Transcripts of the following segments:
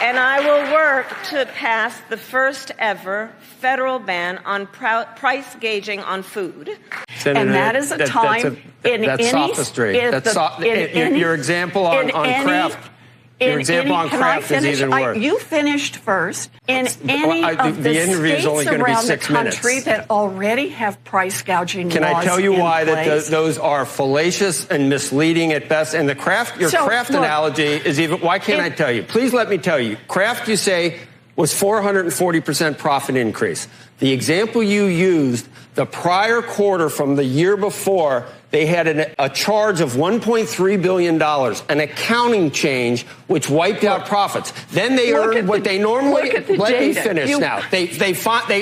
And I will work to pass the first ever federal ban on price gauging on food. Senator, and that is a time that's sophistry. Your example on Kraft. Your example on Kraft is even worse. You finished first. In any of the states around the country that already have price gouging laws in place. Can I tell you why those are fallacious and misleading at best? And your Kraft analogy is even. Why can't I tell you? Please let me tell you. Kraft, you say, was 440% profit increase. The example you used, the prior quarter from the year before, they had a charge of $1.3 billion, an accounting change which wiped out profits. Then they earned what they normally. Let me finish now. They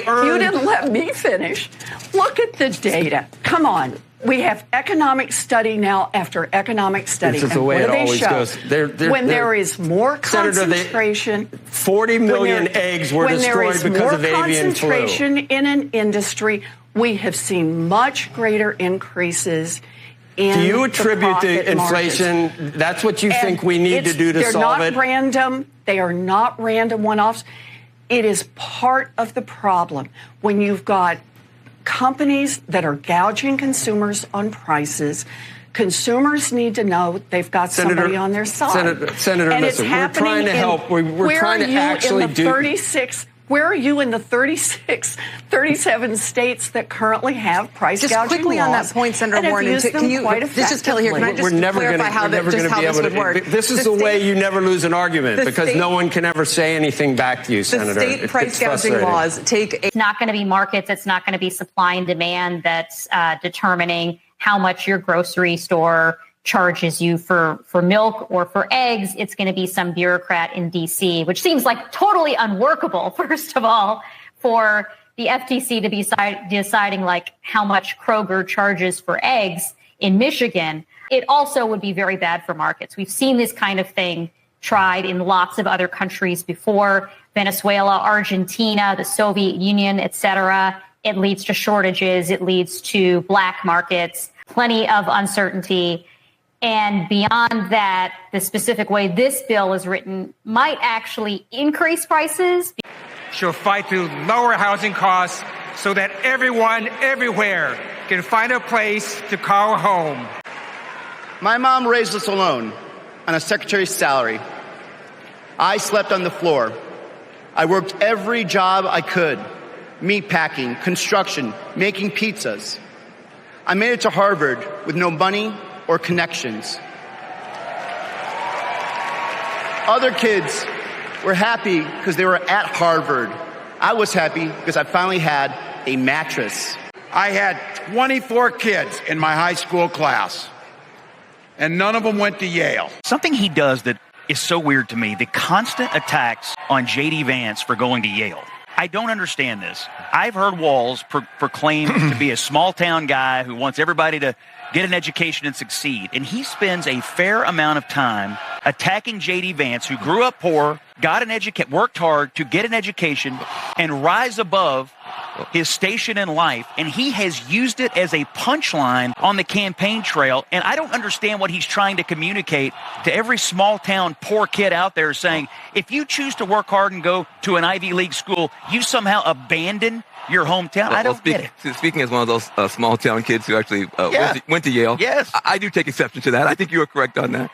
earned. You didn't let me finish. Look at the data. Come on. We have economic study now after economic study. This is the way it always goes. When there is more concentration, 40 million eggs were destroyed because of avian flu. When there is more concentration in an industry, we have seen much greater increases in Do you attribute the inflation? Margins. That's what you think we need to do to solve it? They're not random. They are not random one-offs. It is part of the problem when you've got companies that are gouging consumers on prices. Consumers need to know they've got somebody on their side. Senator, and listen, we're trying to help. We're trying to actually do. Where are you in the 37 states that currently have price gouging laws? Just quickly on that point, Senator Warren, can you, this is Kelly here. Can I just clarify how this would work? This is the way you never lose an argument because no one can ever say anything back to you, Senator. The state price gouging laws It's not going to be markets. It's not going to be supply and demand that's determining how much your grocery store charges you for milk or for eggs. It's going to be some bureaucrat in D.C., which seems like totally unworkable, first of all, for the FTC to be deciding like how much Kroger charges for eggs in Michigan. It also would be very bad for markets. We've seen this kind of thing tried in lots of other countries before: Venezuela, Argentina, the Soviet Union, et cetera. It leads to shortages. It leads to black markets, plenty of uncertainty. And beyond that, the specific way this bill is written might actually increase prices. She'll fight to lower housing costs so that everyone, everywhere, can find a place to call home. My mom raised us alone on a secretary's salary. I slept on the floor. I worked every job I could: meat packing, construction, making pizzas. I made it to Harvard with no money or connections. Other kids were happy because they were at Harvard. I was happy because I finally had a mattress. I had 24 kids in my high school class, and none of them went to Yale. Something he does that is so weird to me, the constant attacks on JD Vance for going to Yale. I don't understand this. I've heard Walz proclaim to be a small-town guy who wants everybody to get an education and succeed. And he spends a fair amount of time attacking JD Vance, who grew up poor, worked hard to get an education and rise above his station in life. And he has used it as a punchline on the campaign trail. And I don't understand what he's trying to communicate to every small-town poor kid out there, saying, if you choose to work hard and go to an Ivy League school, you somehow abandon your hometown. I don't get it. Speaking as one of those small-town kids who actually went to Yale, yes. I do take exception to that. I think you are correct on that.